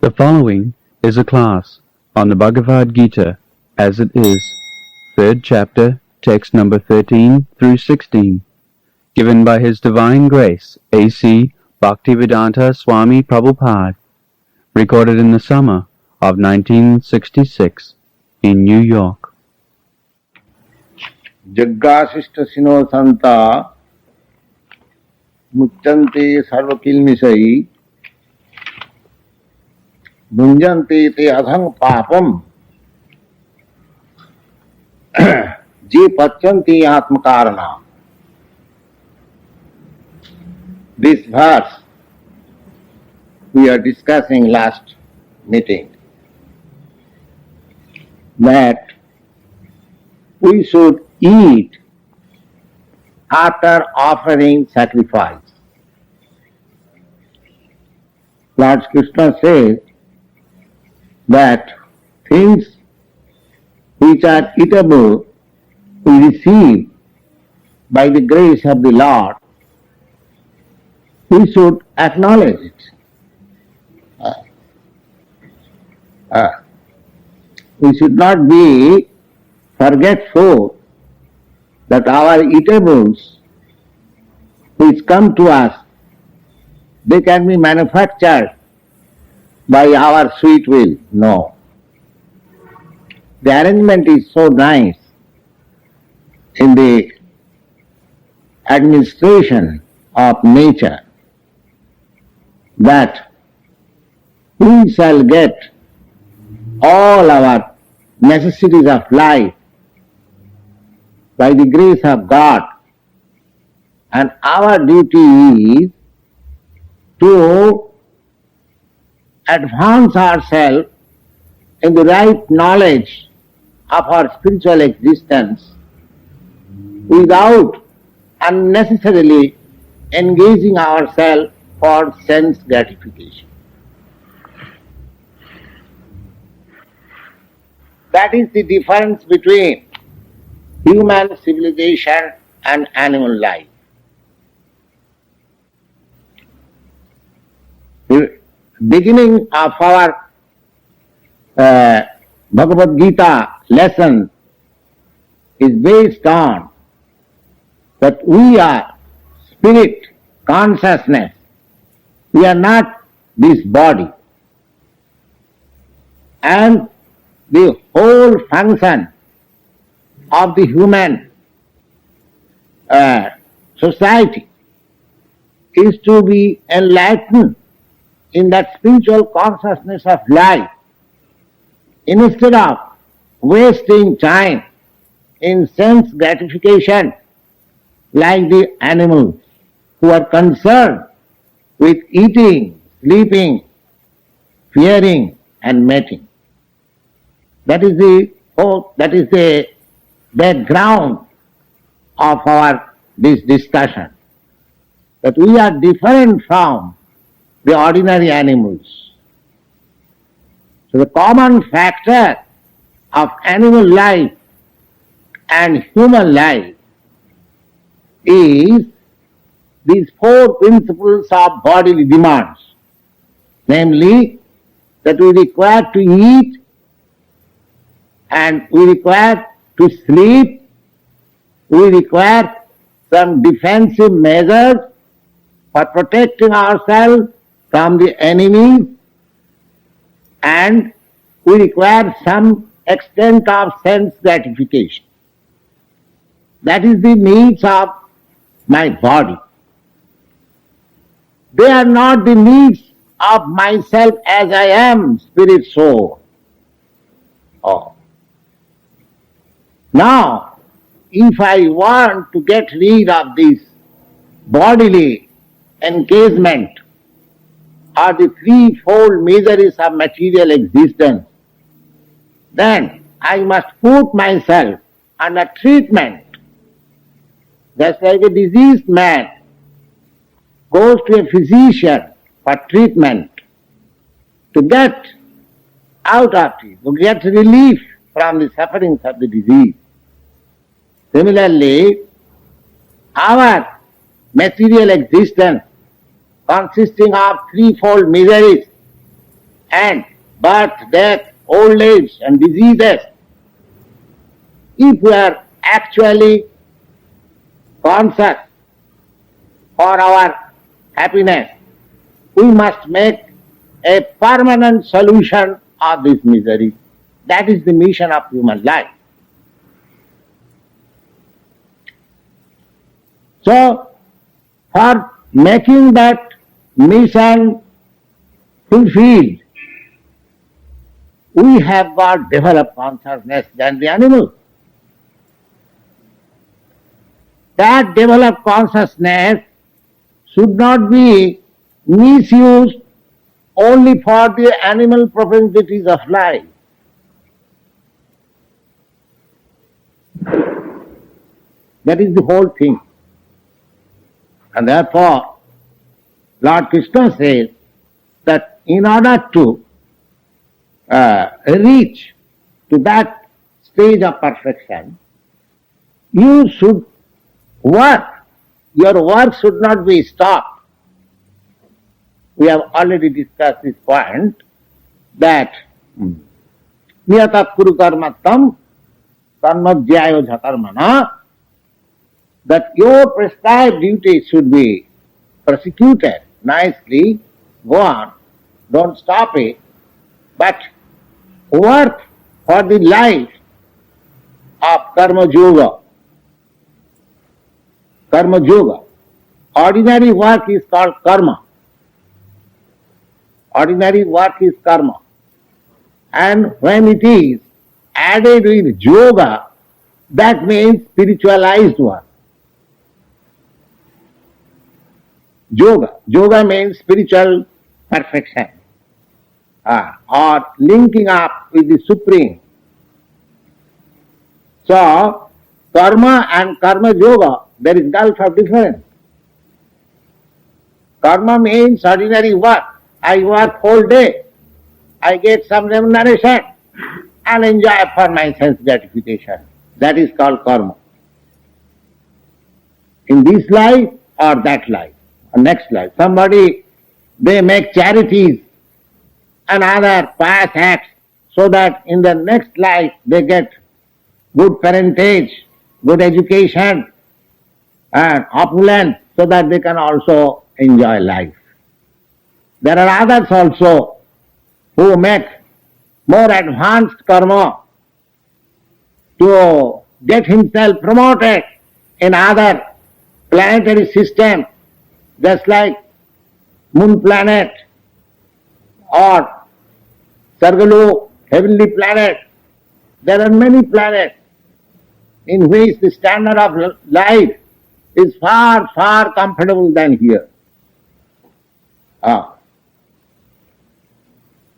The following is a class on the Bhagavad Gita as it is, 3rd chapter, text number 13 through 16, given by His Divine Grace A.C. Bhaktivedanta Swami Prabhupada, recorded in the summer of 1966 in New York. Jaggasishta sino santa muccante sarvakilmisai bhunjante te adhang papam je pachanti atmakarana. This verse we are discussing last meeting, that we should eat after offering sacrifice. Lord Krishna says that things which are eatable we receive by the grace of the Lord, we should acknowledge it. We should not be forgetful that our eatables which come to us, they can be manufactured by our sweet will. No. The arrangement is so nice in the administration of nature that we shall get all our necessities of life by the grace of God, and our duty is to advance ourselves in the right knowledge of our spiritual existence without unnecessarily engaging ourselves for sense gratification. That is the difference between human civilization and animal life. The beginning of our Bhagavad Gita lesson is based on that we are spirit consciousness. We are not this body. And the whole function of the human society is to be enlightened in that spiritual consciousness of life, instead of wasting time in sense gratification like the animals who are concerned with eating, sleeping, fearing and mating. That is the background of this discussion, that we are different from the ordinary animals. So the common factor of animal life and human life is these four principles of bodily demands, namely that we require to eat, and we require to sleep, we require some defensive measures for protecting ourselves from the enemy, and we require some extent of sense gratification. That is the needs of my body. They are not the needs of myself as I am, spirit soul. Now, if I want to get rid of this bodily encasement or the threefold miseries of material existence, then I must put myself under treatment. Just like a diseased man goes to a physician for treatment to get out of it, to get relief from the sufferings of the disease. Similarly, our material existence consisting of threefold miseries and birth, death, old age and diseases. If we are actually conscious for our happiness, we must make a permanent solution of this misery. That is the mission of human life. So, for making that mission fulfilled, we have got developed consciousness than the animal. That developed consciousness should not be misused only for the animal propensities of life. That is the whole thing. And therefore, Lord Krishna says that in order to reach to that stage of perfection, you should work. Your work should not be stopped. We have already discussed this point that niyatat kuru karmattam karmajyayo jhakarmana, that your prescribed duty should be prosecuted nicely, go on, don't stop it, but work for the life of karma yoga. Karma yoga. Ordinary work is called karma. Ordinary work is karma. And when it is added with yoga, that means spiritualized work. Yoga. Yoga means spiritual perfection. Or linking up with the Supreme. So, karma and karma yoga, there is gulf of difference. Karma means ordinary work. I work whole day. I get some remuneration and enjoy for my sense gratification. That is called karma. In this life or that life, or next life. Somebody, they make charities and other pious acts so that in the next life they get good parentage, good education and opulence so that they can also enjoy life. There are others also who make more advanced karma to get himself promoted in other planetary systems, just like moon planet or Sargalu, heavenly planet. There are many planets in which the standard of life is far, far comfortable than here.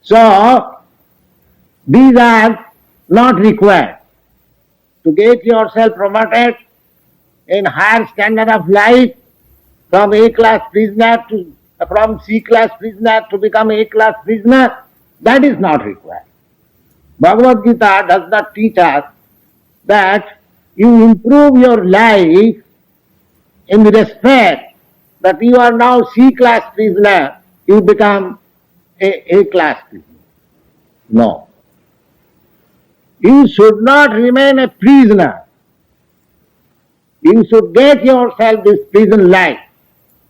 So, these are not required. To get yourself promoted in higher standard of life, from A-class prisoner to, from C-class prisoner to become A-class prisoner, that is not required. Bhagavad Gita does not teach us that you improve your life in the respect that you are now C-class prisoner, you become A-class prisoner. No. You should not remain a prisoner. You should get yourself this prison life.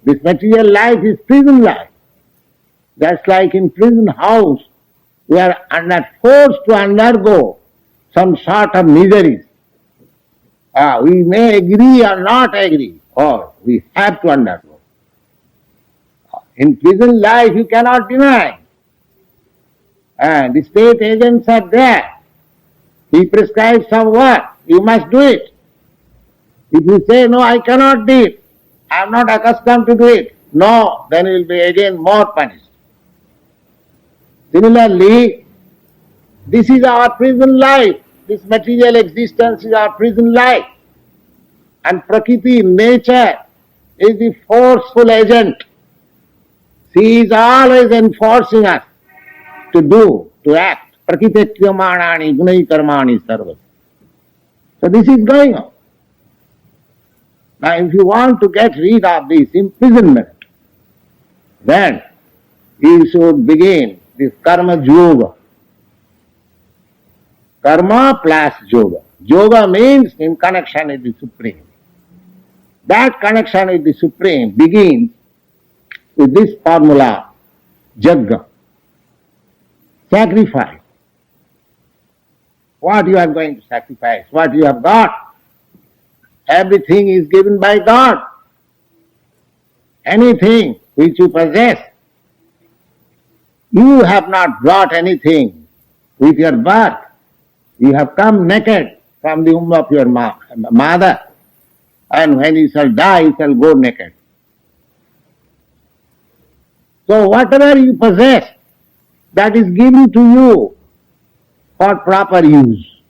This material life is prison life. That's like in prison house, we are forced to undergo some sort of miseries. We may agree or not agree, or we have to undergo. In prison life you cannot deny. And the state agents are there. He prescribes some work, you must do it. If you say, no, I cannot do it, I am not accustomed to do it, no, then you will be again more punished. Similarly, this is our prison life. This material existence is our prison life. And Prakriti, nature, is the forceful agent. She is always enforcing us to do, to act. Prakritetyamanani gunai karmani sarva. So this is going on. Now if you want to get rid of this imprisonment, then you should begin this karma yoga. Karma plus yoga. Yoga means in connection with the Supreme. That connection with the Supreme begins with this formula, yajna, sacrifice. What you are going to sacrifice, what you have got, everything is given by God. Anything which you possess, you have not brought anything with your birth. You have come naked from the womb of your mother, and when you shall die, you shall go naked. So whatever you possess, that is given to you for proper use.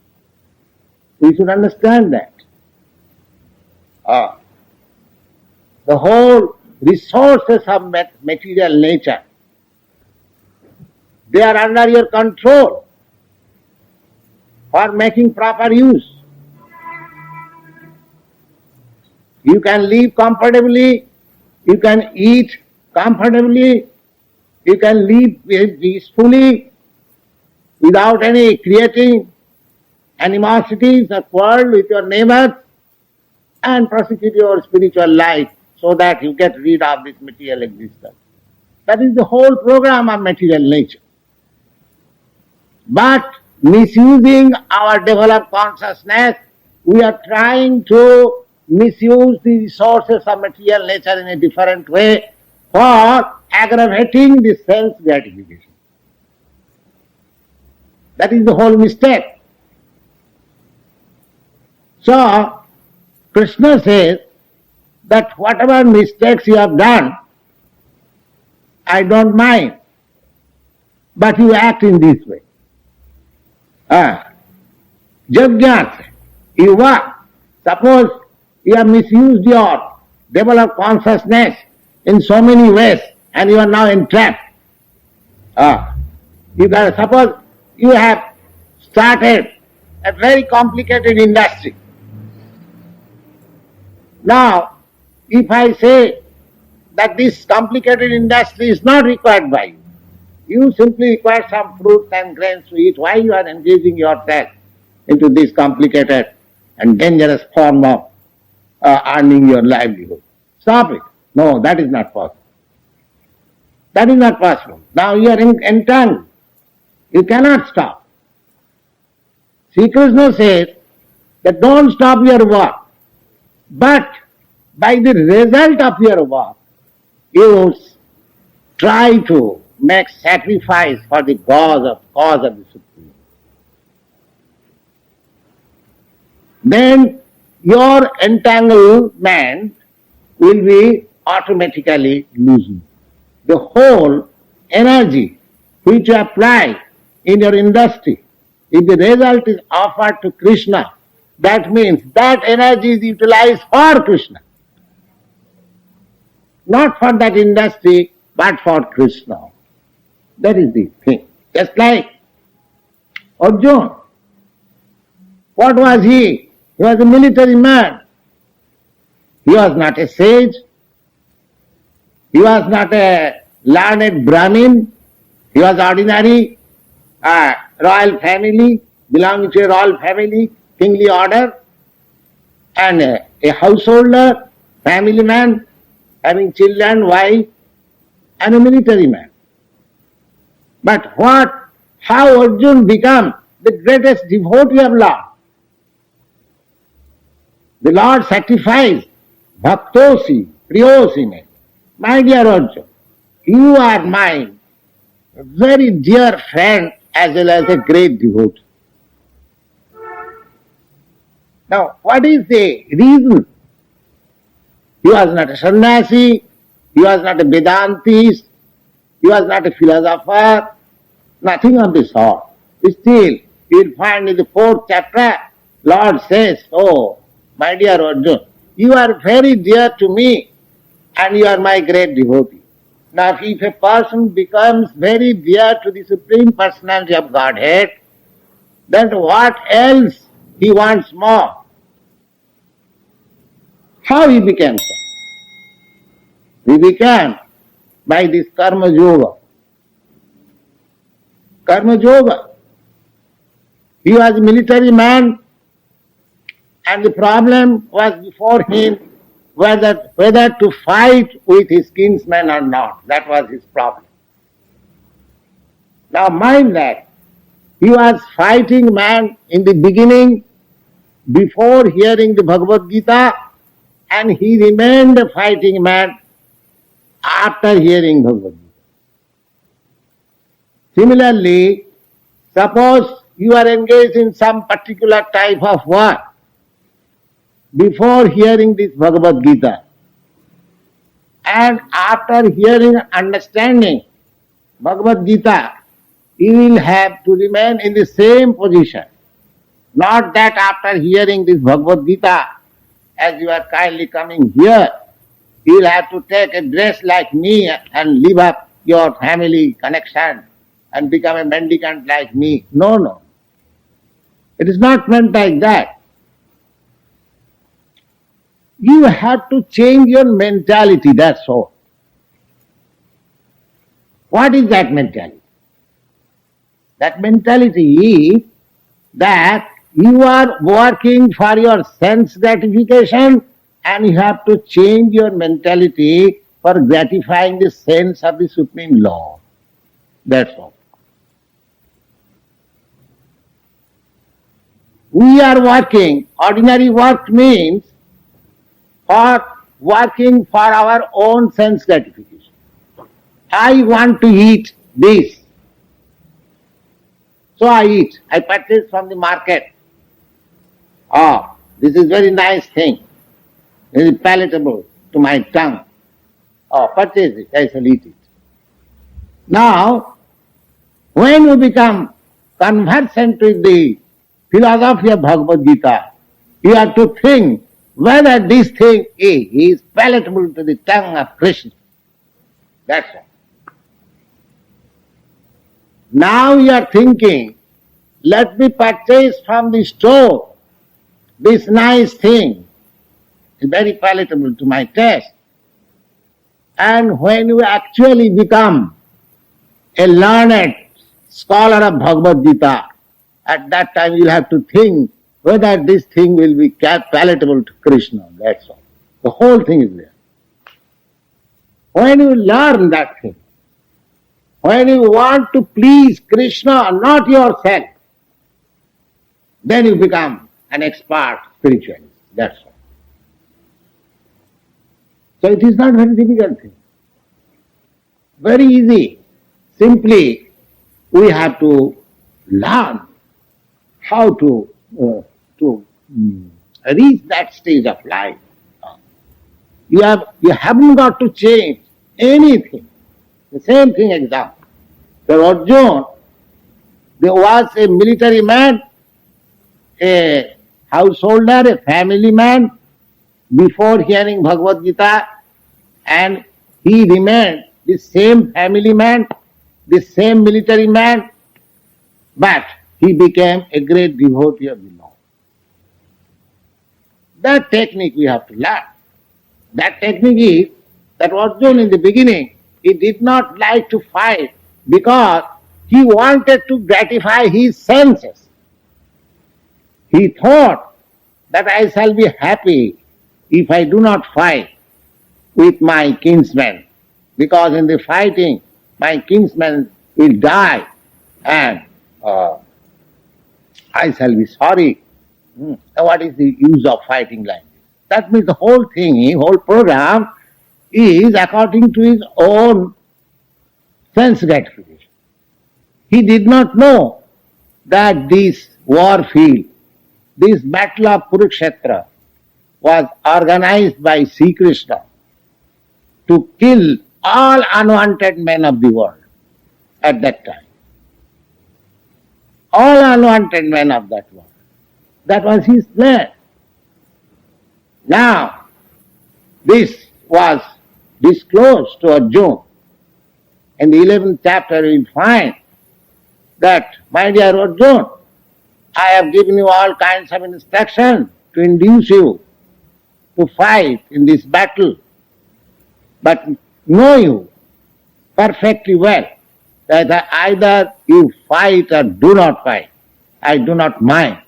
We should understand that. The whole resources of material nature, they are under your control for making proper use. You can live comfortably, you can eat comfortably, you can live peacefully without any creating animosities or quarrel with your neighbors, and prosecute your spiritual life so that you get rid of this material existence. That is the whole program of material nature. But misusing our developed consciousness, we are trying to misuse the resources of material nature in a different way for aggravating the sense gratification. That is the whole mistake. So, Krishna says that whatever mistakes you have done, I don't mind, but you act in this way. Yajna, you work. Suppose you have misused your developed consciousness in so many ways and you are now entrapped. Suppose you have started a very complicated industry. Now, if I say that this complicated industry is not required by you, you simply require some fruits and grains to eat, why you are engaging yourself into this complicated and dangerous form of earning your livelihood? Stop it. No, that is not possible. That is not possible. Now you are entangled. You cannot stop. Sri Krishna says that don't stop your work, but by the result of your work, you try to make sacrifice for the cause of the Supreme. Then your entanglement will be automatically loosened. The whole energy which you apply in your industry, if the result is offered to Krishna, that means that energy is utilized for Krishna. Not for that industry, but for Krishna. That is the thing. Just like Arjuna. What was he? He was a military man. He was not a sage. He was not a learned Brahmin. He was ordinary, royal family, belonging to a royal family, kingly order, and a householder, family man, having children, wife, and a military man. But how Arjuna became the greatest devotee of Lord? The Lord sacrificed, bhaktosi, priyosi me. My dear Arjuna, you are my very dear friend as well as a great devotee. Now, what is the reason? He was not a sannyasi, he was not a Vedantist, he was not a philosopher, nothing of the sort. Still, you will find in the 4th chapter, Lord says, oh, my dear Arjuna, you are very dear to me and you are my great devotee. Now, if a person becomes very dear to the Supreme Personality of Godhead, then what else he wants more? How he became so? He became by this karma yoga. Karma Yoga. He was a military man, and the problem was before him whether to fight with his kinsmen or not. That was his problem. Now mind that, he was fighting man in the beginning before hearing the Bhagavad Gita, and he remained a fighting man after hearing Bhagavad Gita. Similarly, suppose you are engaged in some particular type of work before hearing this Bhagavad Gita, and after hearing and understanding Bhagavad Gita, you will have to remain in the same position. Not that after hearing this Bhagavad Gita, as you are kindly coming here, you will have to take a dress like me and leave up your family connection and become a mendicant like me. No, no. It is not meant like that. You have to change your mentality, that's all. What is that mentality? That mentality is that you are working for your sense gratification, and you have to change your mentality for gratifying the sense of the Supreme Law. That's all. We are working, ordinary work means for working for our own sense gratification. I want to eat this, so I eat. I purchase from the market. Oh, this is very nice thing. It is palatable to my tongue. Oh, purchase it, I shall eat it. Now, when you become conversant with the philosophy of Bhagavad Gita, you have to think whether this thing is palatable to the tongue of Krishna. That's all. Now you are thinking, let me purchase from the store this nice thing. It's very palatable to my taste. And when you actually become a learned scholar of Bhagavad Gita, at that time you will have to think whether this thing will be palatable to Krishna. That's all. The whole thing is there. When you learn that thing, when you want to please Krishna, not yourself, then you become an expert spiritualist. That's all. So it is not a very difficult thing. Very easy. Simply, we have to learn how to reach that stage of life. You haven't got to change anything. The same thing example. So Arjuna, there was a military man, a householder, a family man, before hearing Bhagavad Gita, and he remained the same family man, the same military man, but he became a great devotee of the Lord. That technique we have to learn. That technique is that Arjuna in the beginning, he did not like to fight because he wanted to gratify his senses. He thought that I shall be happy if I do not fight with my kinsmen, because in the fighting my kinsmen will die and I shall be sorry. What is the use of fighting like this? That means the whole thing, whole program is according to his own sense gratification. He did not know that this war field, this battle of Kurukshetra, was organized by Sri Krishna to kill all unwanted men of the world at that time. All unwanted men of that world. That was his plan. Now, this was disclosed to Arjuna. In the 11th chapter we will find that, my dear Arjuna, I have given you all kinds of instruction to induce you to fight in this battle. But know you perfectly well that either you fight or do not fight. I do not mind.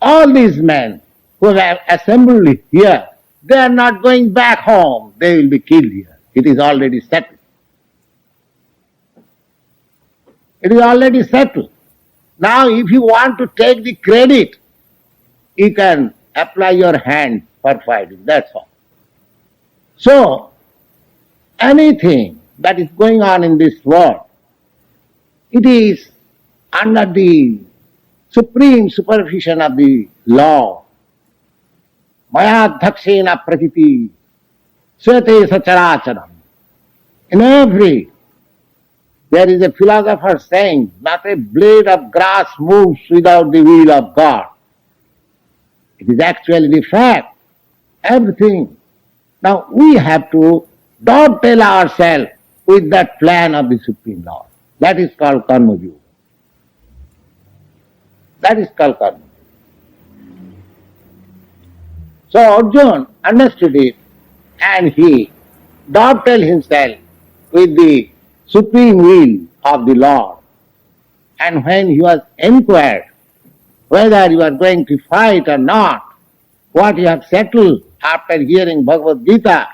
All these men who have assembled here, they are not going back home. They will be killed here. It is already settled. It is already settled. Now if you want to take the credit, you can apply your hand for fighting. That's all. So, anything that is going on in this world, it is under the supreme supervision of the law. Maya dhakshena pratiti svete sacharacharam. In every, there is a philosopher saying, not a blade of grass moves without the will of God. It is actually the fact. Everything. Now we have to dovetail ourselves with that plan of the Supreme Lord. That is called karma yoga. That is called karma. So Arjuna understood it and he dovetailed himself with the supreme will of the Lord. And when he was inquired whether you are going to fight or not, what you have settled after hearing Bhagavad Gita,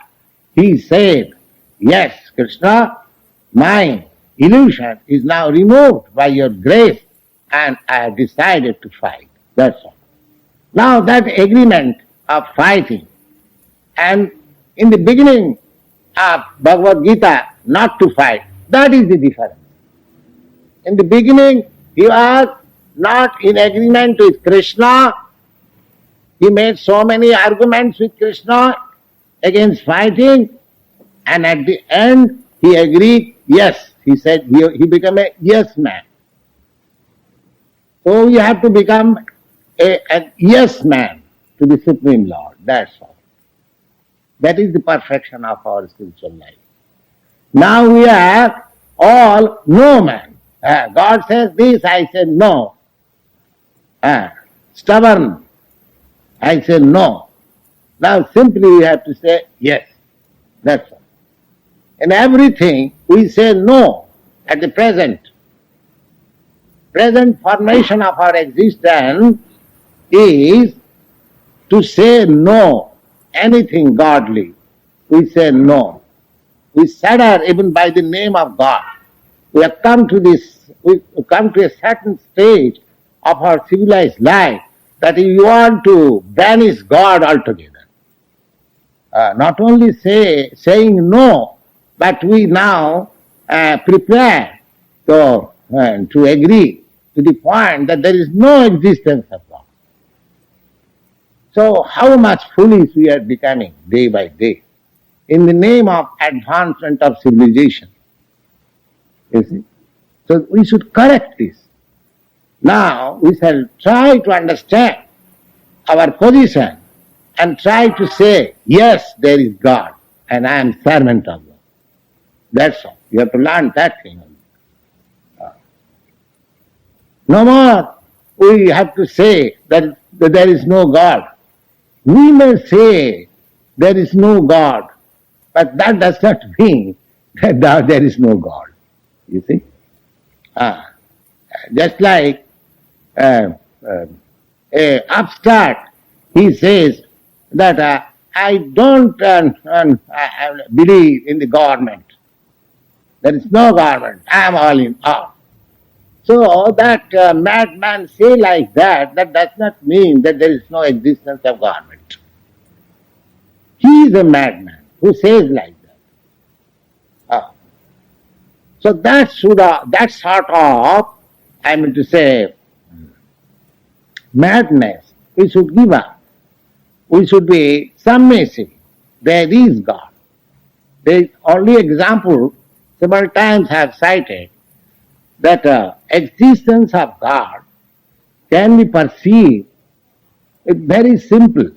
he said, yes, Krishna, my illusion is now removed by your grace and I have decided to fight. That's all. Now that agreement of fighting, and in the beginning of Bhagavad Gita not to fight, that is the difference. In the beginning he was not in agreement with Krishna. He made so many arguments with Krishna against fighting, and at the end he agreed, yes, he said, he became a yes man. So you have to become a yes man to the Supreme Lord, that's all. That is the perfection of our spiritual life. Now we are all no man. God says this, I say no. Stubborn, I say no. Now simply we have to say yes. That's all. In everything we say no at the present. Present formation of our existence is to say no, anything godly. We say no. We shudder even by the name of God. We have come to this, we come to a certain stage of our civilized life that if you want to banish God altogether, not only saying no, but we now prepare to agree to the point that there is no existence of God. So how much foolish we are becoming day by day in the name of advancement of civilization. You see? So we should correct this. Now we shall try to understand our position and try to say, yes, there is God and I am servant of God. That's all. You have to learn that thing. No more we have to say that there is no God. We may say there is no God, but that does not mean that there is no God. You see? Just like a upstart, he says that I don't believe in the government. There is no government. I am all in all. So that madman say like that does not mean that there is no existence of government. He is a madman who says like that. So that sort of, I mean to say, madness we should give up. We should be submissive. There is God. The only example several times I have cited that existence of God can be perceived. It's very simple.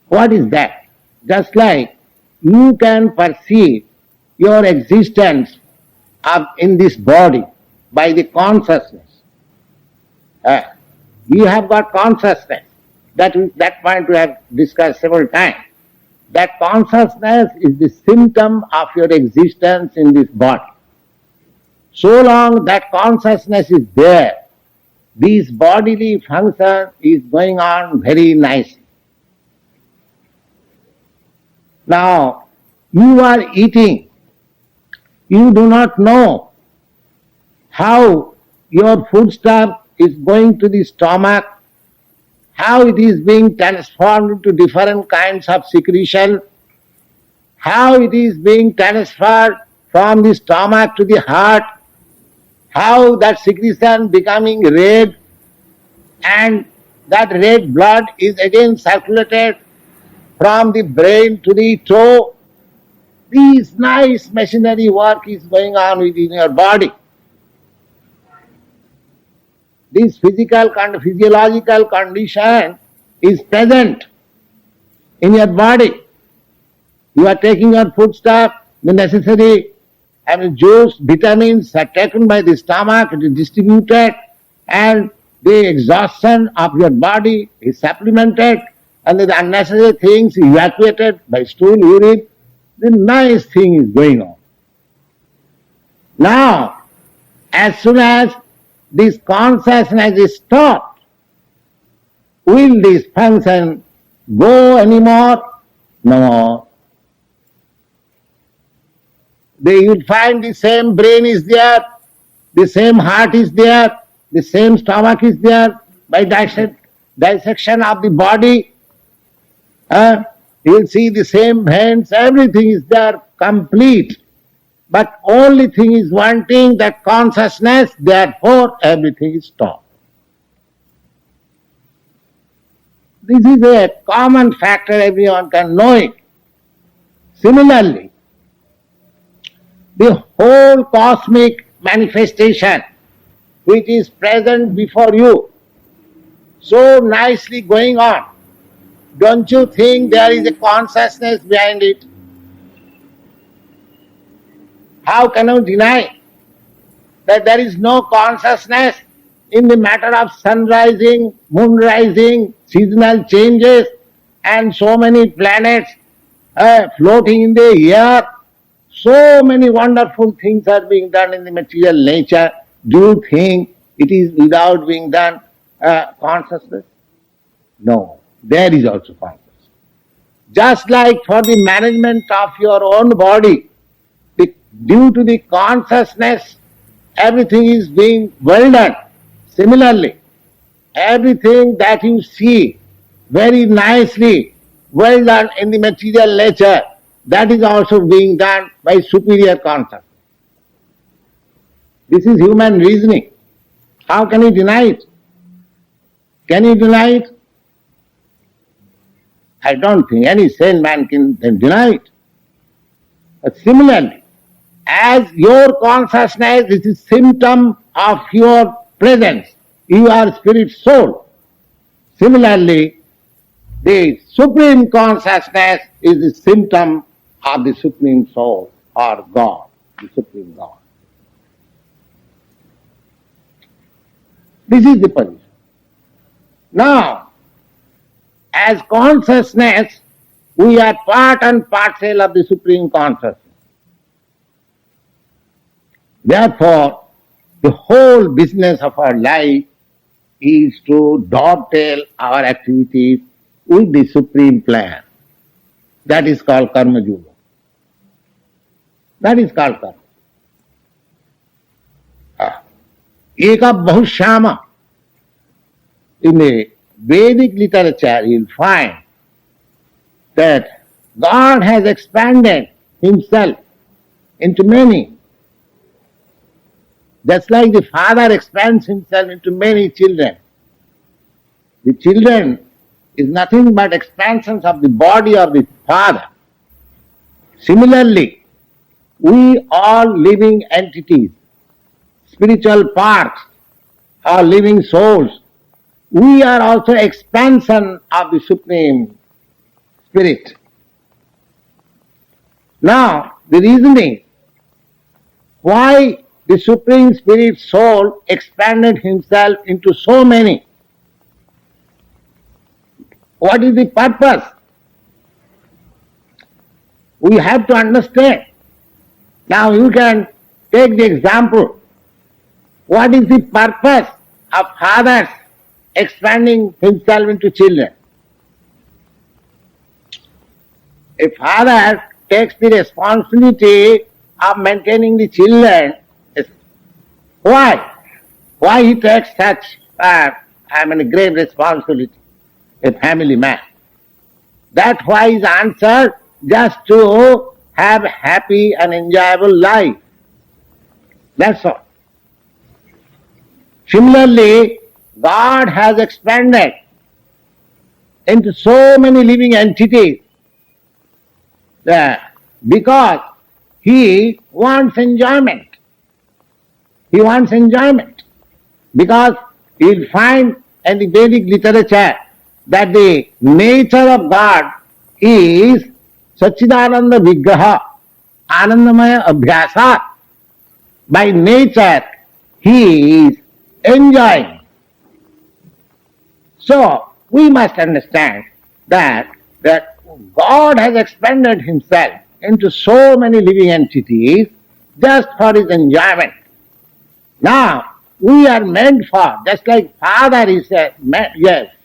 What is that? Just like you can perceive your existence in this body by the consciousness. You have got consciousness. That point we have discussed several times. That consciousness is the symptom of your existence in this body. So long that consciousness is there, this bodily function is going on very nicely. Now, you are eating, you do not know how your foodstuff is going to the stomach, how it is being transformed into different kinds of secretion, how it is being transferred from the stomach to the heart, how that secretion becoming red, and that red blood is again circulated from the brain to the toe. This nice machinery work is going on within your body. This physiological condition is present in your body. You are taking your foodstuff, the necessary juice, vitamins are taken by the stomach, it is distributed, and the exhaustion of your body is supplemented, and the unnecessary things evacuated by stool, urine. The nice thing is going on. Now, as soon as this consciousness is stopped, will this function go anymore? No more. You will find the same brain is there, the same heart is there, the same stomach is there. By dissection of the body, you will see the same veins, everything is there, complete. But only thing is wanting that consciousness, therefore everything is stopped. This is a common factor, everyone can know it. Similarly, the whole cosmic manifestation which is present before you, so nicely going on, don't you think there is a consciousness behind it? How can you deny that there is no consciousness in the matter of sun rising, moon rising, seasonal changes, and so many planets floating in the air? So many wonderful things are being done in the material nature. Do you think it is without being done consciousness? No, there is also consciousness. Just like for the management of your own body, due to the consciousness, everything is being well done. Similarly, everything that you see very nicely, well done in the material nature, that is also being done by superior consciousness. This is human reasoning. How can you deny it? Can you deny it? I don't think any sane man can deny it. But similarly, as your consciousness is a symptom of your presence, you are spirit soul. Similarly, the supreme consciousness is the symptom of the supreme soul or God, the supreme God. This is the position. Now, as consciousness, we are part and parcel of the supreme consciousness. Therefore, the whole business of our life is to dovetail our activities with the supreme plan. That is called karma yoga. That is called karma. Eka bahushyama. In the Vedic literature, you will find that God has expanded himself into many. Just like the father expands himself into many children. The children is nothing but expansions of the body of the father. Similarly, we all living entities, spiritual parts, or living souls, we are also expansion of the Supreme Spirit. Now, the reasoning why the Supreme Spirit soul expanded himself into so many. What is the purpose? We have to understand. Now you can take the example What is the purpose of fathers expanding himself into children? A father takes the responsibility of maintaining the children. Why? Why he takes such grave responsibility? A family man. That's why his answer just to have a happy and enjoyable life. That's all. Similarly, God has expanded into so many living entities because He wants enjoyment. He wants enjoyment. Because you'll find in the Vedic literature that the nature of God is Satchidananda Vigraha, Anandamaya Abhyasa. By nature, He is enjoying. So, we must understand that God has expanded Himself into so many living entities just for His enjoyment. Now, we are meant for, just like father is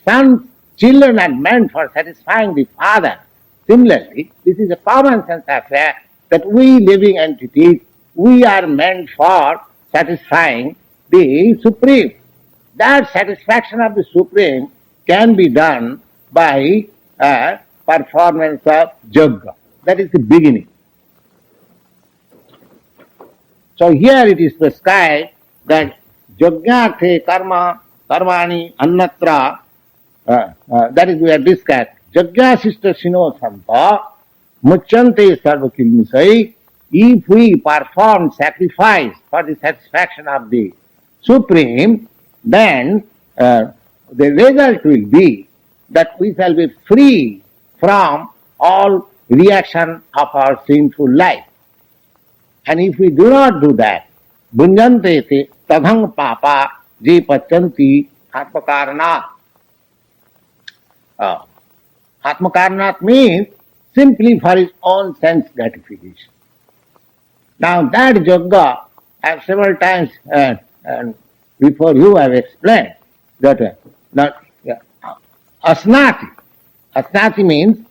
sons, children are meant for satisfying the father. Similarly, this is a common sense affair that we living entities, we are meant for satisfying the Supreme. That satisfaction of the Supreme can be done by performance of yoga. That is the beginning. So here it is prescribed that yajñārthe karma karmani annatra, that is we have discussed. Yajñāsista sino santa mucchante sarvakilmisai. If we perform sacrifice for the satisfaction of the Supreme, then the result will be that we shall be free from all reaction of our sinful life. And if we do not do that, bhunjante te tadhang papa je pachanti atmakaranat. Atmakaranat means simply for his own sense gratification. Now that yoga, I have several times and before you have explained that asnati. Asnati means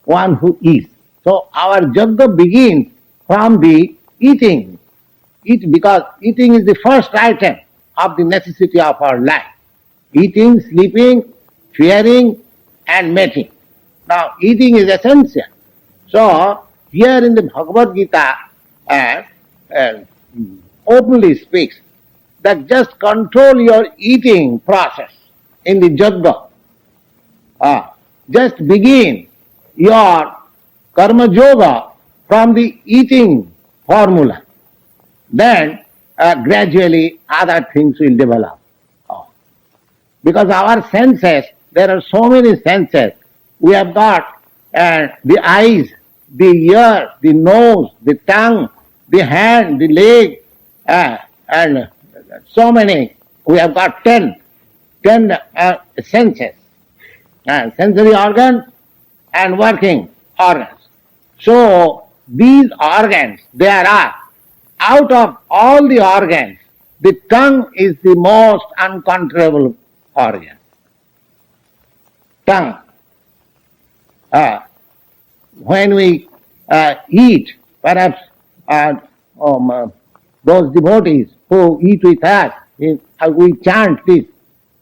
one who eats. So our yoga begins from the eating. Because eating is the first item of the necessity of our life. Eating, sleeping, fearing and mating. Now eating is essential. So here in the Bhagavad Gita openly speaks that just control your eating process in the yoga. Just begin your karma yoga from the eating formula. Then gradually other things will develop. Because our senses, there are so many senses. We have got the eyes, the ear, the nose, the tongue, the hand, the leg, and so many. We have got 10 senses, sensory organs and working organs. So these organs, there are, out of all the organs, the tongue is the most uncontrollable organ. Tongue. When we eat, perhaps those devotees who eat with us, we chant this,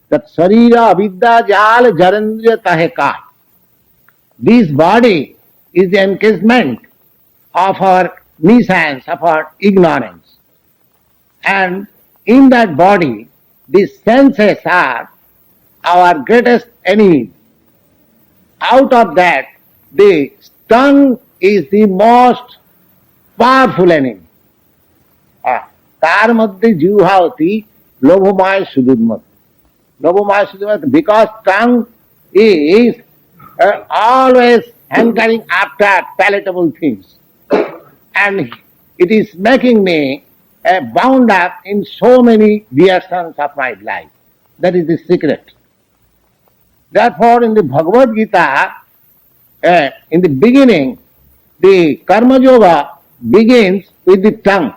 that Sarira Avidya Jal Jarandriya Taheka. This body is the encasement of our nescience, of our ignorance. And in that body, the senses are our greatest enemies. Out of that, the tongue is the most powerful enemy. Tar madhye jivhavati lobhamaya sudurmat. Lobhamaya sudurmat, because tongue is always hankering after palatable things. And it is making me bound up in so many directions of my life. That is the secret. Therefore, in the Bhagavad Gita, in the beginning, the Karma Yoga begins with the tongue.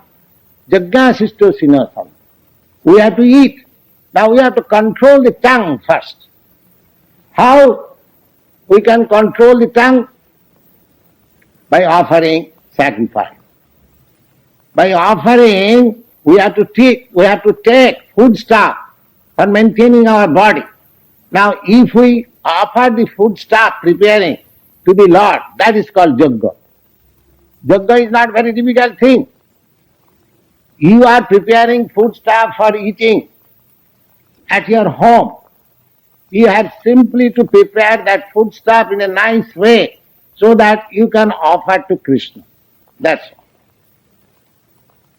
Yajñāsisto sinasam. we have to eat. Now we have to control the tongue first. How we can control the tongue? By offering sacrifice. By offering, we have to take food stuff for maintaining our body. Now if we offer the food stuff preparing to the Lord, that is called yajna. Yajna is not very difficult thing. You are preparing food stuff for eating at your home. You have simply to prepare that food stuff in a nice way so that you can offer to Krishna. That's all.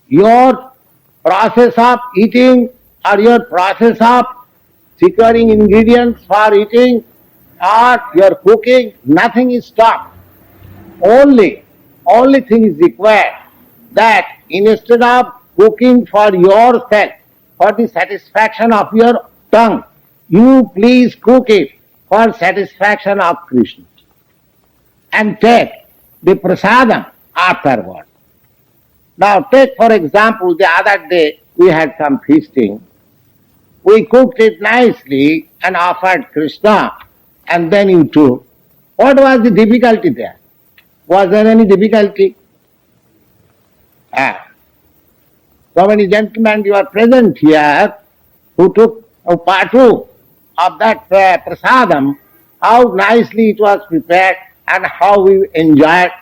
Your process of eating or your process of securing ingredients for eating or your cooking, nothing is stopped. Only thing is required that instead of cooking for yourself, for the satisfaction of your tongue, you please cook it for satisfaction of Krishna. And take the prasadam afterward. Now take for example, the other day we had some feasting. We cooked it nicely and offered Krishna, and then you took. What was the difficulty there? Was there any difficulty? So many gentlemen, you are present here who took partook of that prasadam, how nicely it was prepared and how we enjoyed.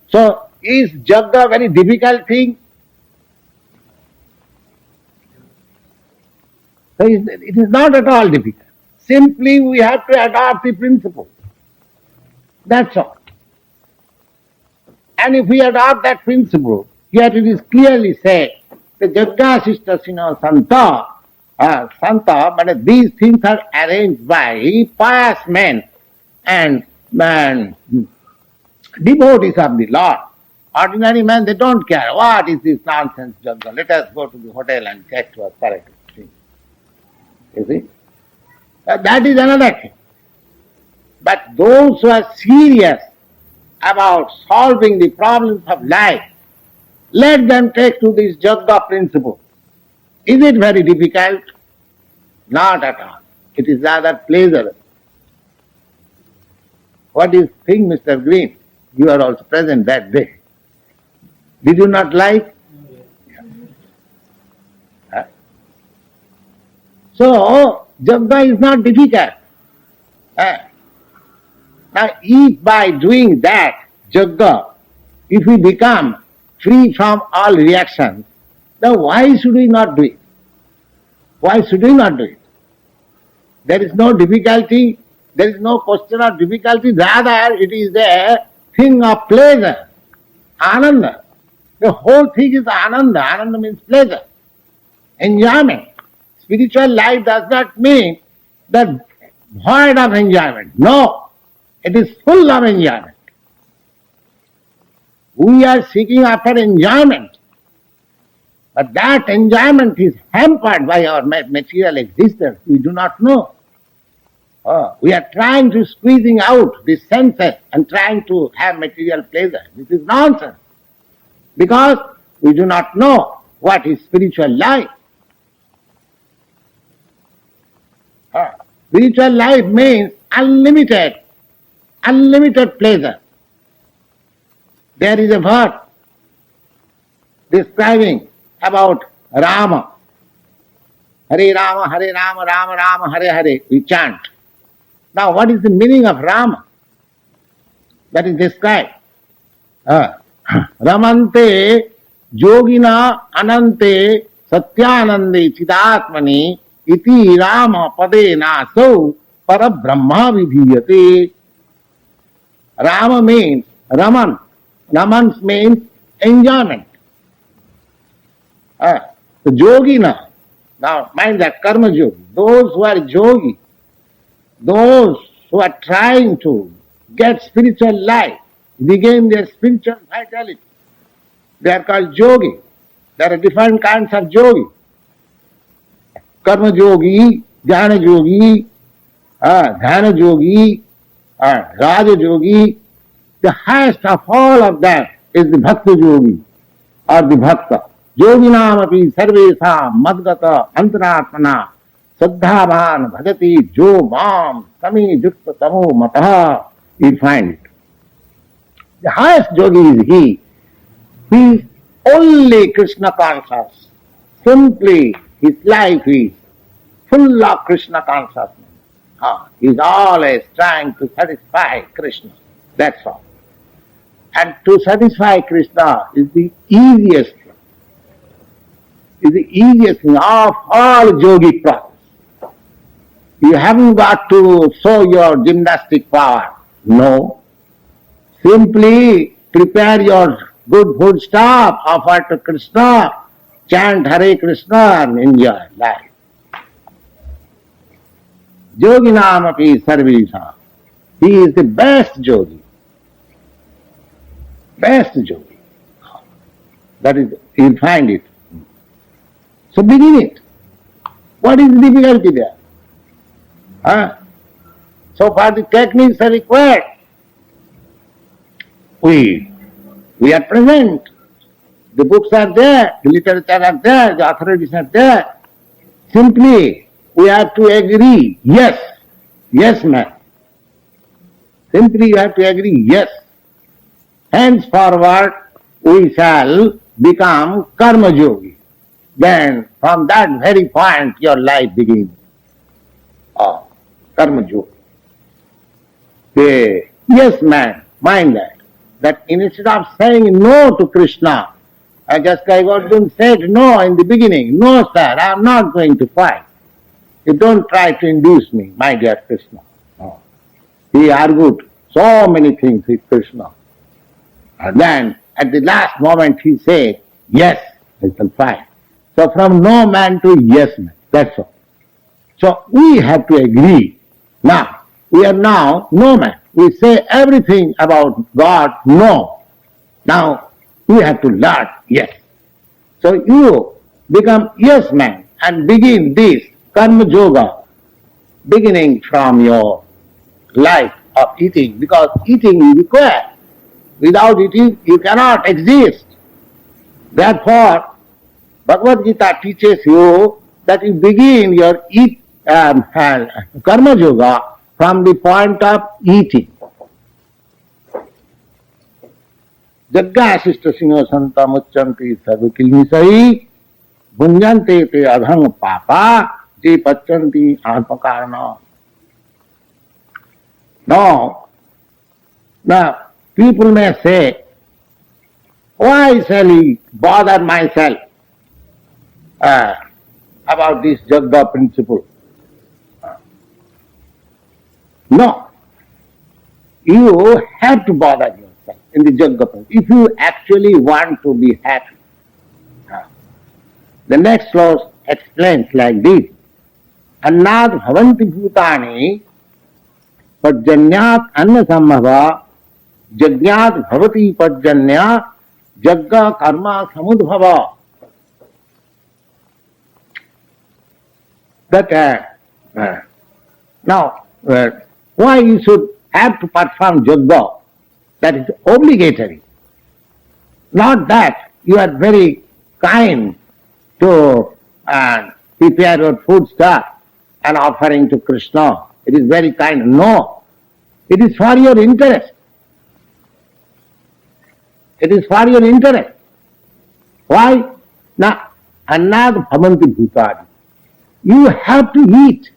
So is yajna a very difficult thing? So it is not at all difficult. Simply we have to adopt the principle. That's all. And if we adopt that principle, yet it is clearly said, the yajna sistasino santa, but these things are arranged by pious men and devotees of the Lord. Ordinary men, they don't care. What is this nonsense yajna? Let us go to the hotel and check to us correct. You see? That is another thing. But those who are serious about solving the problems of life, let them take to this yajna principle. Is it very difficult? Not at all. It is rather pleasurable. What do you think, Mr. Green? You are also present that day. Did you not like? Huh? So, yajna is not difficult. Now, if by doing that yajna, if we become free from all reactions, then why should we not do it? Why should we not do it? There is no difficulty, there is no question of difficulty, rather it is a thing of pleasure, ananda. The whole thing is ananda. Ananda means pleasure, enjoyment. Spiritual life does not mean the void of enjoyment. No, it is full of enjoyment. We are seeking after enjoyment, but that enjoyment is hampered by our material existence. We do not know. We are trying to squeezing out the senses and trying to have material pleasure. This is nonsense, because we do not know what is spiritual life. Spiritual life means unlimited pleasure. There is a verse describing about Rama. Hare Rama, Hare Rama, Rama Rama, Hare Hare. We chant. Now what is the meaning of Rama? That is described. Ramante yogina anante satyanande chidatmani iti Rama padena so parabrahma vidhiyate. Rama means Raman. Raman means enjoyment. The yogina, now mind that karma yogi, those who are yogi, those who are trying to get spiritual life, regain their spiritual vitality, they are called yogi. There are different kinds of yogi. Karma yogi, jnana yogi, dhyana yogi, raja yogi. The highest of all of them is the bhakta yogi or the bhakta. Yoginamapi sarvesam madgata antaratmana saddhavan bhajati jo mam tami jukta tamo mataha. You find it. The highest yogi is he who is only Krishna conscious. Simply his life is full of Krishna consciousness. He is always trying to satisfy Krishna. That's all. And to satisfy Krishna is the easiest thing. Is the easiest thing of all yogic process. You haven't got to show your gymnastic power. No. Simply prepare your good food stuff, offer to Krishna, chant Hare Krishna and enjoy life. Yoginamapi sarvesam. He is the best yogi. Best yogi. That is, you'll find it. So begin it. What is the difficulty there? So far the techniques are required. We are present. The books are there, the literature are there, the authorities are there. Simply we have to agree, yes, yes ma'am. Simply you have to agree, yes. Henceforward we shall become karma yogi. Then from that very point your life begins. Karma yogi. Yes man, mind that. That instead of saying no to Krishna, just like Arjuna said no in the beginning, no sir, I am not going to fight. You don't try to induce me, my dear Krishna. No. He argued so many things with Krishna. And then at the last moment he said, yes, I shall fight. So from no man to yes man, that's all. So we have to agree. Now, we are now no man. We say everything about God, no. Now, we have to learn, yes. So you become yes man and begin this karma yoga, beginning from your life of eating, because eating is required. Without eating, you cannot exist. Therefore, Bhagavad Gita teaches you that you begin your karma yoga from the point of eating. Jagga Sishta Sino Santa Muchanti Sarvakilnisai Bunjante Te Adhang Papa Je Pachanti Atmakarana. Now, people may say, why shall I bother myself about this Jagga principle? No. You have to bother yourself in the Jagga principle if you actually want to be happy. The next clause explains like this. Annad bhavanti bhutani pajjanyat anna sambhava jajñat bhavati pajjanya jagga karma samudbhava. That now why you should have to perform jagga? That is obligatory. Not that you are very kind to prepare your food stuff and offering to Krishna. It is very kind. No. It is for your interest. It is for your interest. Why? Now, annad bhavanti bhutani. You have to eat.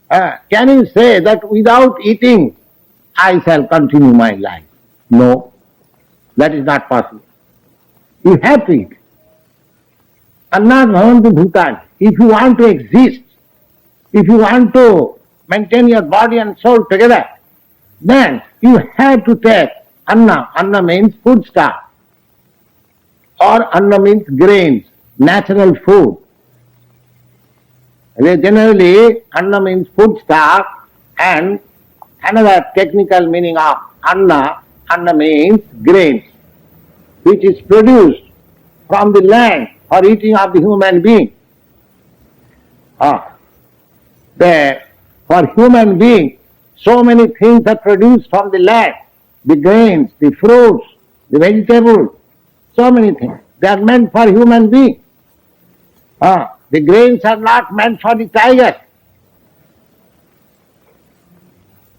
Can you say that without eating I shall continue my life? No, that is not possible. You have to eat. Annad bhavanti bhutani. If you want to exist, if you want to maintain your body and soul together, then you have to take anna. Anna means food stuff. Or anna means grains, natural food. Generally, anna means food stuff, and another technical meaning of anna means grains, which is produced from the land for eating of the human being. For human being, so many things are produced from the land, the grains, the fruits, the vegetables, so many things. They are meant for human being. The grains are not meant for the tiger.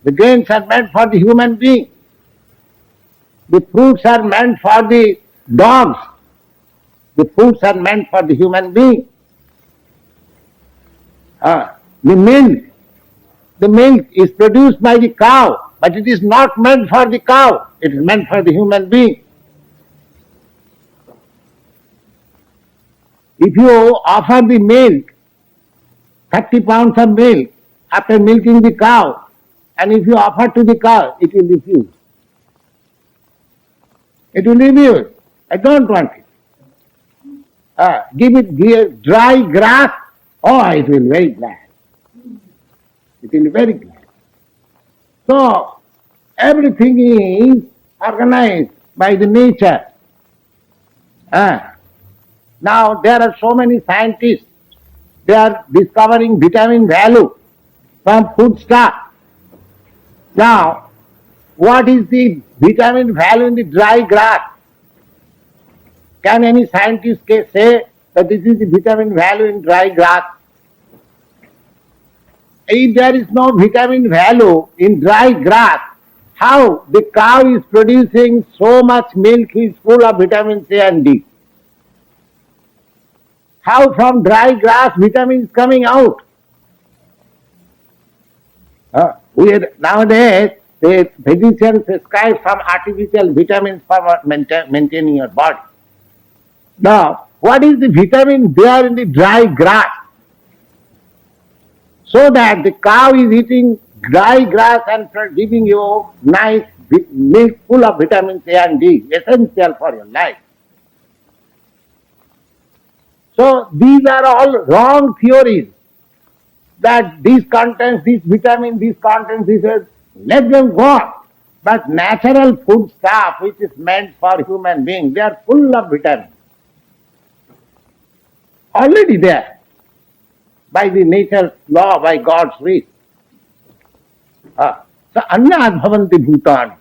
The grains are meant for the human being. The fruits are meant for the dogs. The fruits are meant for the human being. The milk is produced by the cow, but it is not meant for the cow. It is meant for the human being. If you offer the milk, 30 pounds of milk, after milking the cow, and if you offer to the cow, it will refuse. It will refuse. I don't want it. Give it dry grass, it will be very glad. It will be very glad. So, everything is organized by the nature. Now, there are so many scientists, they are discovering vitamin value from food stuff. Now, what is the vitamin value in the dry grass? Can any scientist say that this is the vitamin value in dry grass? If there is no vitamin value in dry grass, how the cow is producing so much milk is full of vitamin C and D? How from dry grass vitamin is coming out? Nowadays, the physicians prescribe some artificial vitamins for maintaining your body. Now, what is the vitamin there in the dry grass? So that the cow is eating dry grass and giving you nice milk full of vitamin C and D, essential for your life. So these are all wrong theories that this contains this vitamin, this contains this, let them go on. But natural food stuff which is meant for human beings, they are full of vitamins. Already there, by the nature's law, by God's will. So annad bhavanti bhutani.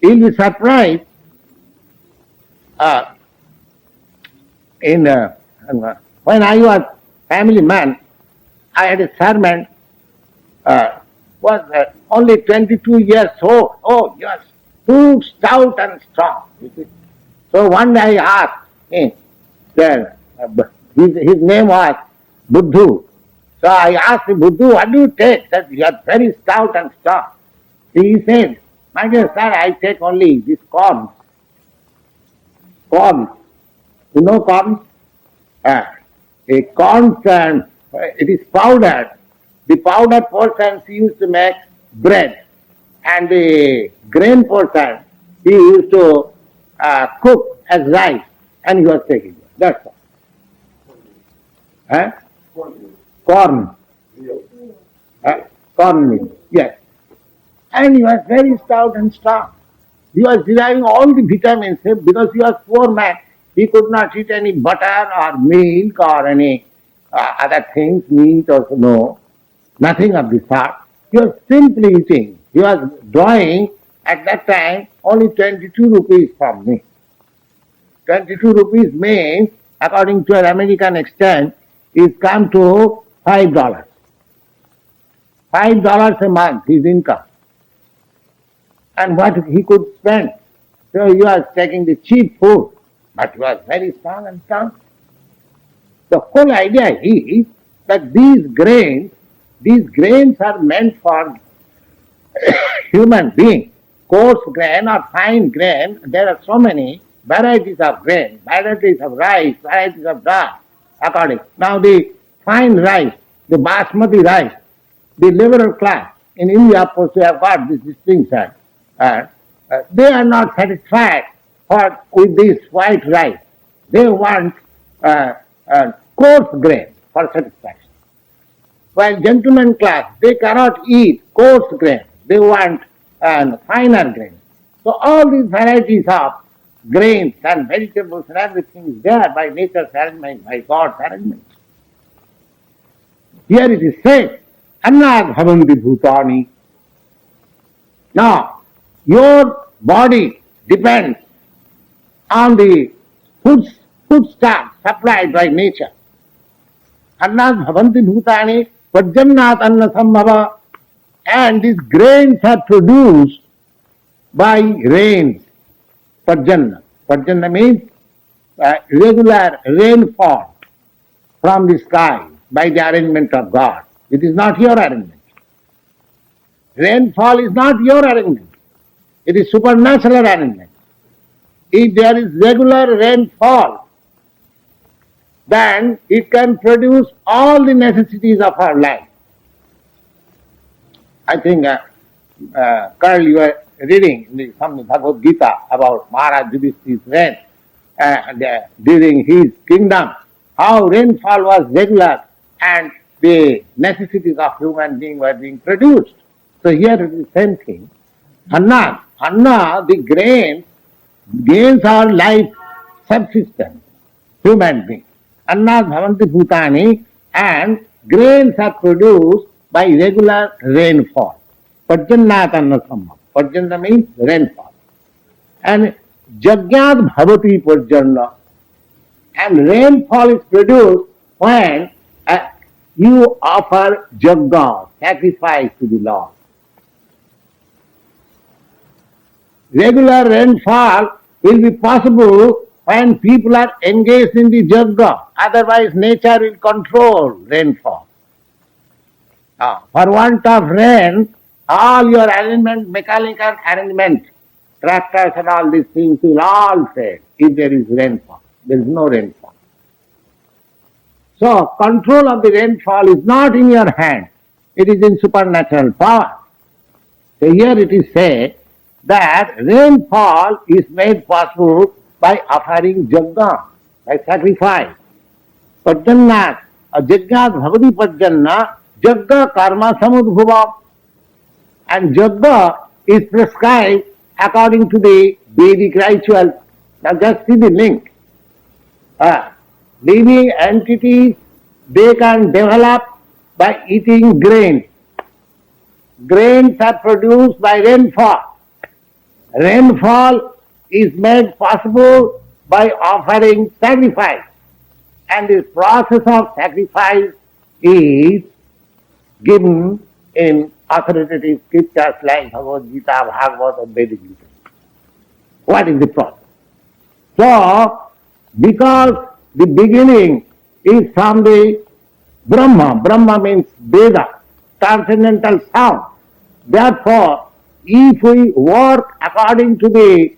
You'll be surprised when I was family man, I had a servant, was only 22 years old. Oh, yes, too stout and strong. So one day I asked him, his name was Buddhu. So I asked him, Buddhu, what do you take? That you are very stout and strong. He said, my dear sir, I take only this corn. Corn. You know corn? A corn, it is powdered. The powdered portion he used to make bread, and the grain portion he used to cook as rice, and he was taking it. That's all. Corn. Corn meal, yes. And he was very stout and strong. He was deriving all the vitamins because he was poor man. He could not eat any butter or milk or any other things, meat or no, nothing of the sort. He was simply eating. He was drawing at that time only 22 rupees from me. 22 rupees means, according to an American exchange, is come to $5. $5 a month, his income. And what he could spend. So he was taking the cheap food, but he was very strong and strong. The whole idea is that these grains are meant for human beings. Coarse grain or fine grain, there are so many varieties of grain, varieties of rice, varieties of dal, according. Now the fine rice, the basmati rice, the liberal class in India, of course, they have got this distinction. They are not satisfied with this white rice. They want coarse grain for satisfaction. While gentleman class, they cannot eat coarse grain. They want finer grain. So all these varieties of grains and vegetables and everything is there by nature's arrangement, by God's arrangement. Here it is said, annad bhavanti bhutani. Now, your body depends on the foodstuff supplied by nature. Annat bhavanti bhutani pajjannat anna sambhava. And these grains are produced by rains. Pajjanna. Pajjanna means regular rainfall from the sky by the arrangement of God. It is not your arrangement. Rainfall is not your arrangement. It is supernatural arrangement. If there is regular rainfall, then it can produce all the necessities of our life. I think, Carl, you were reading from the Bhagavad Gita about Maharaj Yudhishthira's reign during his kingdom, how rainfall was regular and the necessities of human being were being produced. So here it is the same thing. Anna, the grains are life subsistence, human beings. Anna bhavanti bhutani, and grains are produced by regular rainfall. Pajjannat anna samma. Pajjanna means rainfall. And jagyat bhavati pajjanna. And rainfall is produced when you offer jagga, sacrifice to the Lord. Regular rainfall will be possible when people are engaged in the jagga. Otherwise, nature will control rainfall. For want of rain, all your arrangement, mechanical arrangement, tractors and all these things will all fail if there is rainfall. There is no rainfall. So, control of the rainfall is not in your hand. It is in supernatural power. So here it is said that rainfall is made possible by offering jagga, by sacrifice. Pajjannat, jagyat bhavati pajjanna, jagga karma samudbhuva. And jagga is prescribed according to the Vedic ritual. Now just see the link. Living entities, they can develop by eating grains. Grains are produced by rainfall. Rainfall is made possible by offering sacrifice. And the process of sacrifice is given in authoritative scriptures like Bhagavad Gita, Bhagavad, and Vedic Gita. What is the process? So, because the beginning is from the Brahma. Brahma means Veda, transcendental sound. Therefore, if we work according to the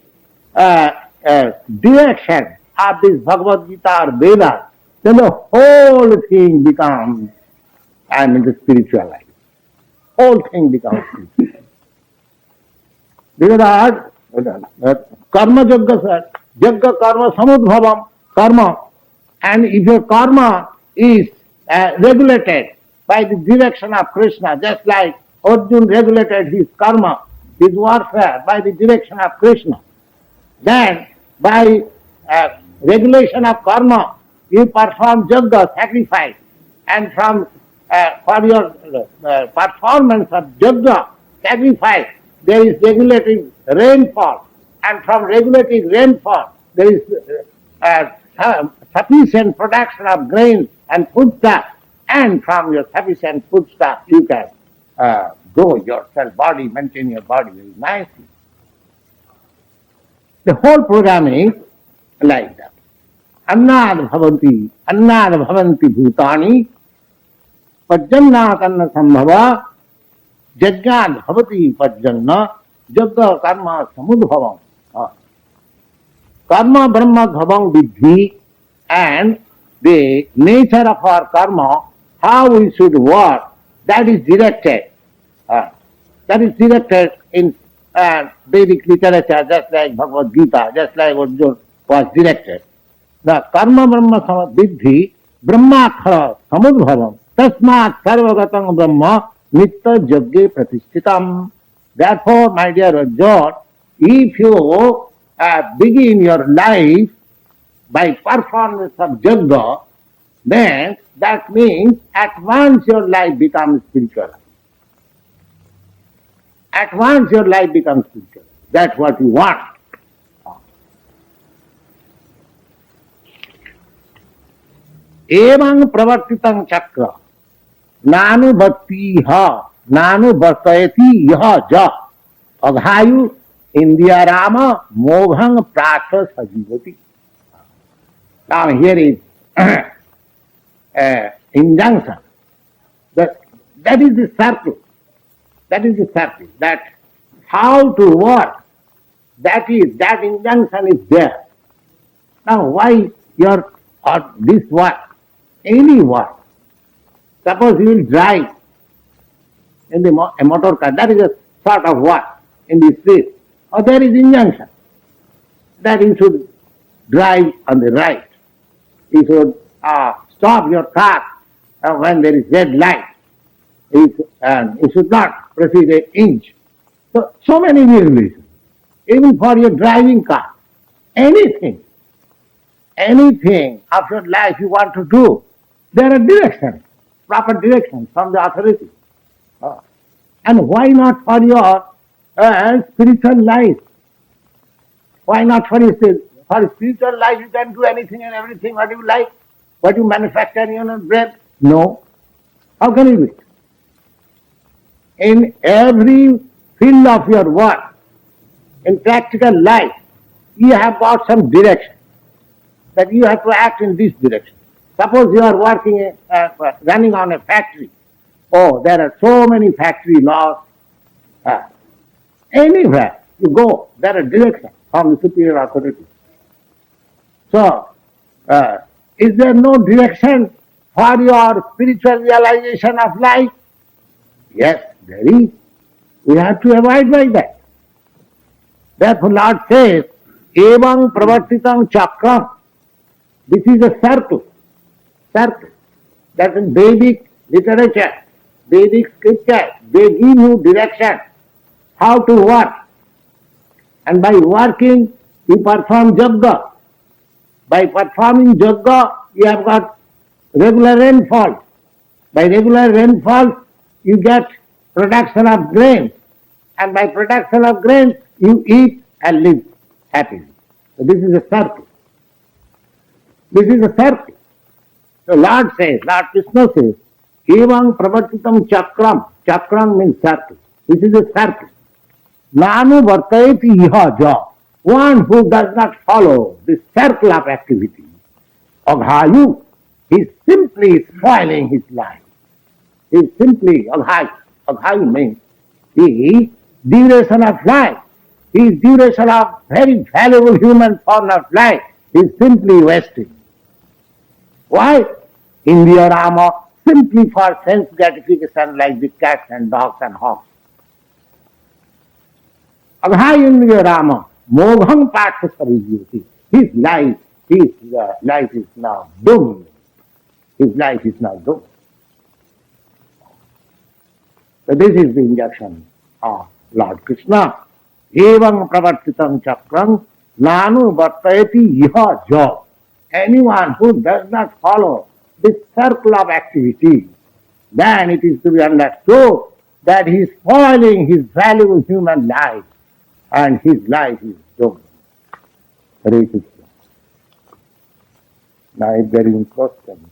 direction of this Bhagavad Gita or Veda, then the whole thing becomes, the spiritual life. Whole thing becomes spiritual. Because karma jagga, sir. Jagga karma samudbhavam. Karma. And if your karma is regulated by the direction of Krishna, just like Arjuna regulated his karma, his warfare by the direction of Krishna, then by regulation of karma, you perform jagga, sacrifice, and from for your performance of jagga, sacrifice, there is regulating rainfall, and from regulating rainfall, there is sufficient production of grains and foodstuff, and from your sufficient foodstuff, you can grow yourself, body, maintain your body very nicely. The whole program is like that. Annad bhavanti bhutani, pajjannat anna sambhava, jagyad bhavati pajjanna, jagga karma samudbhavam. Karma brahma bhavam vidhi, and the nature of our karma, how we should work, that is directed. That is directed in Vedic literature, just like Bhagavad Gita, just like Arjuna was directed. The karma brahma vidhi, brahmakhara samudbhavam, tasmat sarvagatam brahma nitta jagge pratishthitam. Therefore, my dear Arjuna, if you begin your life by performance of jagga, then that means at once your life becomes spiritual. At once your life becomes spiritual. That's what you want. Evang pravartitam chakra. Nanu bhakti ha. Nanu bhartayati yaha ja. Aghayu India Rama moghang prata sajivati. Now here is injunction. That is the circle. That is the circle. That how to work. That injunction is there. Now why your or this work, any work. Suppose you will drive in a motor car, that is a sort of work in the street. Or there is injunction that you should drive on the right. You should stop your car when there is red light. You should not proceed an inch. So many regulations. Even for your driving car, anything of your life you want to do, there are directions, proper directions from the authority. And why not for your spiritual life? Why not for spiritual life you can do anything and everything what you like, what you manufacture in your brain? No. How can you do it? In every field of your work, in practical life, you have got some direction that you have to act in this direction. Suppose you are working, running on a factory. Oh, there are so many factory laws. Anywhere you go, there are directions from the superior authority. So, is there no direction for your spiritual realization of life? Yes, there is. We have to abide by that. Therefore, Lord says, Evang pravartitam chakram. This is a circle. Circle. That in Vedic literature, Vedic scripture, they give you direction how to work. And by working, you perform yoga. By performing yoga, you have got regular rainfall. By regular rainfall, you get production of grains. And by production of grains, you eat and live happily. So this is a circle. This is a circle. So Lord Krishna says, Evang pravartitam chakram. Chakram means circle. This is a circle. Nanu vartayati iha ja. One who does not follow this circle of activity, aghayu, he is simply spoiling his life. He is simply aghayu. Aghayu means the duration of life. His duration of very valuable human form of life is simply wasting. Why? India Rama, simply for sense gratification like the cats and dogs and hogs. Aghayu India Rama, mogham patha sarujyoti. His life is now doomed. His life is now doomed. So this is the injunction of Lord Krishna. Evang pravartitam chakram nanu vartayati iha ja. Anyone who does not follow this circle of activity, then it is to be understood that he is spoiling his valuable human life and his life is doomed. Hare Krishna. Now if there is any question.